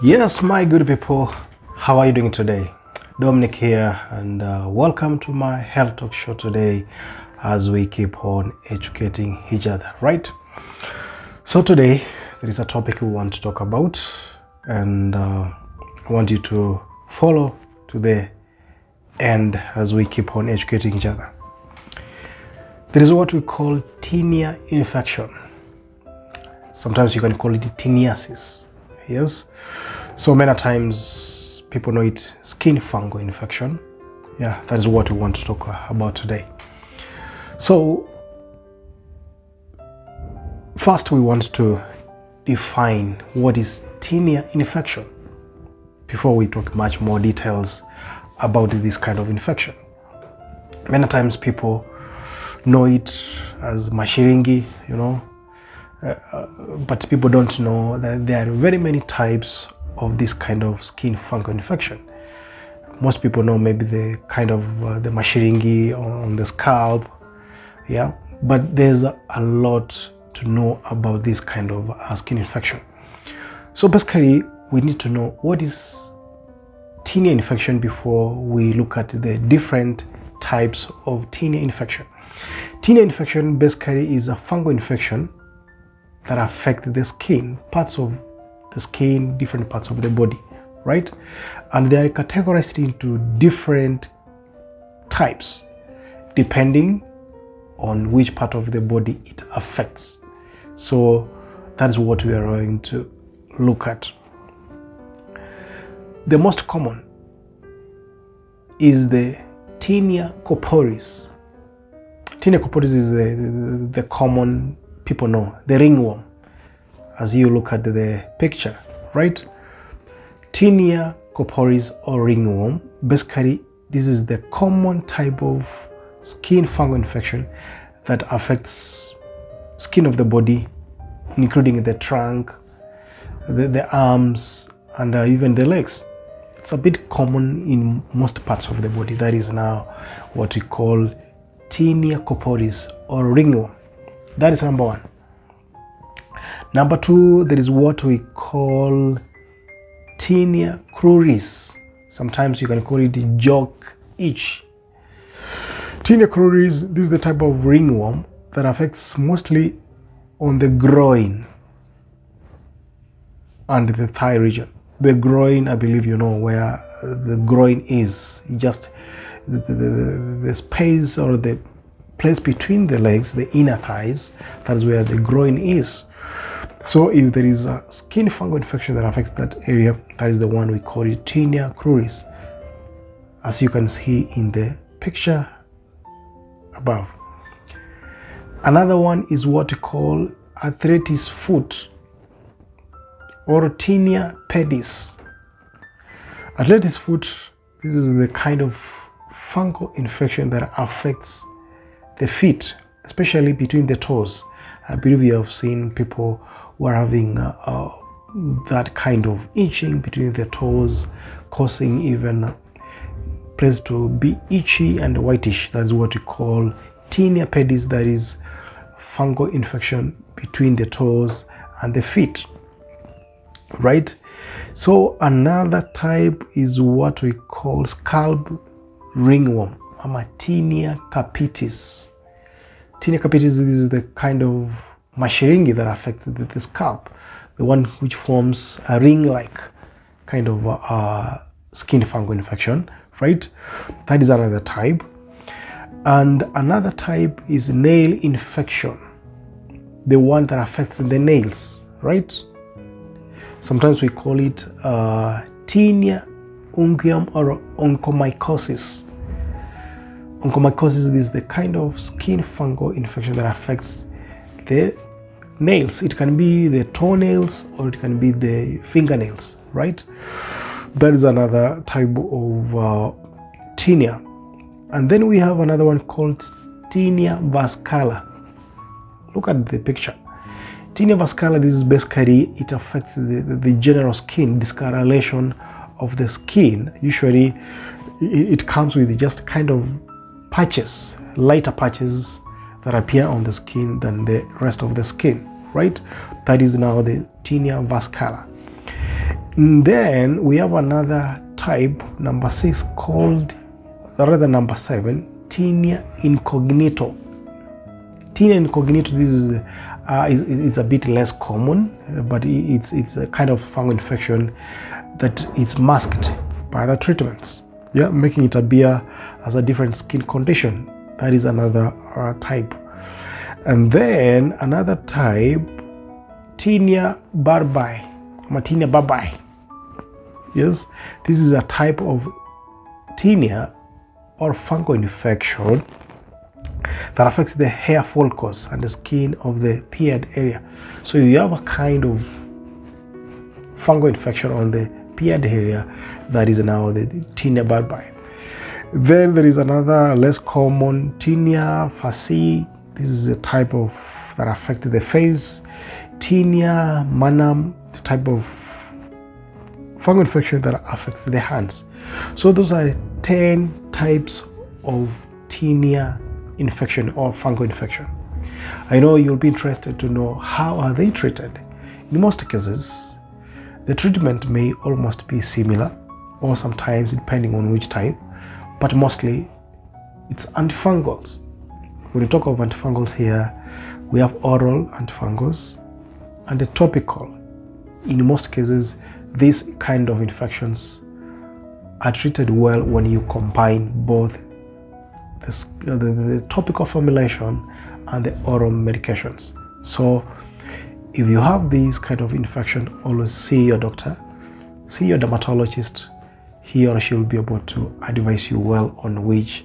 Yes, my good people, how are you doing today? Dominic here, and welcome to my health talk show today as we keep on educating each other, right? So today there is a topic we want to talk about, and I want you to follow to the end as we keep on educating each other. There is what we call tinea infection. Sometimes you can call it teniasis. Yes, so many times people know it skin fungal infection. Yeah, that is what we want to talk about today. So first we want to define what is tinea infection before we talk much more details about this kind of infection. Many times people know it as mashiringi, but people don't know that there are very many types of this kind of skin fungal infection. Most people know maybe the kind of the mashiringi on the scalp, yeah, but there's a lot to know about this kind of skin infection. So basically we need to know what is tinea infection before we look at the different types of tinea infection. Tinea infection basically is a fungal infection that affect the skin, parts of the skin, different parts of the body, right? And they are categorized into different types depending on which part of the body it affects. So that's what we are going to look at. The most common is the Tinea corporis. Tinea corporis is the common people know, the ringworm, as you look at the picture, right? Tinea corporis or ringworm, basically this is the common type of skin fungal infection that affects skin of the body, including the trunk, the arms, and even the legs. It's a bit common in most parts of the body. That is now what we call Tinea corporis or ringworm. That is number one. Number two, there is what we call Tinea cruris. Sometimes you can call it jock itch. Tinea cruris, this is the type of ringworm that affects mostly on the groin and the thigh region. The groin, I believe you know where the groin is. Just the space or the place between the legs, the inner thighs, that is where the groin is. So if there is a skin fungal infection that affects that area, that is the one we call it Tinea cruris, as you can see in the picture above. Another one is what we call arthritis foot or Tinea pedis. Arthritis foot, this is the kind of fungal infection that affects the feet, especially between the toes. I believe you have seen people who are having that kind of itching between the toes, causing even place to be itchy and whitish. That's what we call Tinea pedis, that is fungal infection between the toes and the feet, right? So another type is what we call scalp ringworm, Tinea capitis. Tinea capitis, this is the kind of mashiringi that affects the scalp, the one which forms a ring-like kind of skin fungal infection, right? That is another type. And another type is nail infection, the one that affects the nails, right? Sometimes we call it tinea unguium or onychomycosis. Onychomycosis is the kind of skin fungal infection that affects the nails. It can be the toenails or it can be the fingernails, right? That is another type of tinea. And then we have another one called Tinea vascula. Look at the picture. Tinea vascula, this is basically, it affects the general skin discoloration of the skin. Usually it comes with just kind of patches, lighter patches that appear on the skin than the rest of the skin, right? That is now the Tinea vascula. And then we have another type, number 6, called, or rather number 7, Tinea incognito. Tinea incognito, this is it's a bit less common, but it's a kind of fungal infection that it's masked by other treatments, making it appear as a different skin condition. That is another type. And then another type, Tinea barbae, Tinea barbae. Yes, this is a type of tinea or fungal infection that affects the hair follicles and the skin of the beard area. So if you have a kind of fungal infection on the beard area, that is now the Tinea barbae. Then there is another less common, Tinea fasciae. This is a type of that affects the face. Tinea manam, the type of fungal infection that affects the hands. So those are 10 types of tinea infection or fungal infection. I know you'll be interested to know how are they treated. In most cases, the treatment may almost be similar, or sometimes depending on which type, but mostly it's antifungals. When we talk of antifungals here, we have oral antifungals and the topical. In most cases, these kind of infections are treated well when you combine both the topical formulation and the oral medications. So if you have these kind of infection, always see your doctor, see your dermatologist. He or she will be able to advise you well on which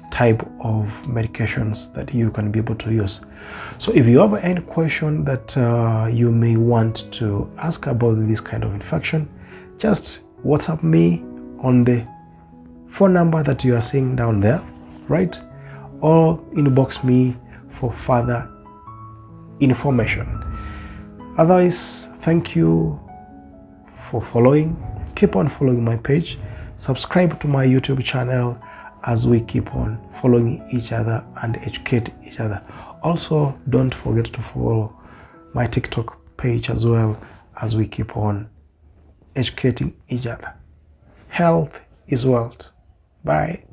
type of medications that you can be able to use. So if you have any question that you may want to ask about this kind of infection, just WhatsApp me on the phone number that you are seeing down there, right? Or inbox me for further information. Otherwise, thank you for following. Keep on following my page. Subscribe to my YouTube channel as we keep on following each other and educate each other. Also, don't forget to follow my TikTok page as well as we keep on educating each other. Health is wealth. Bye.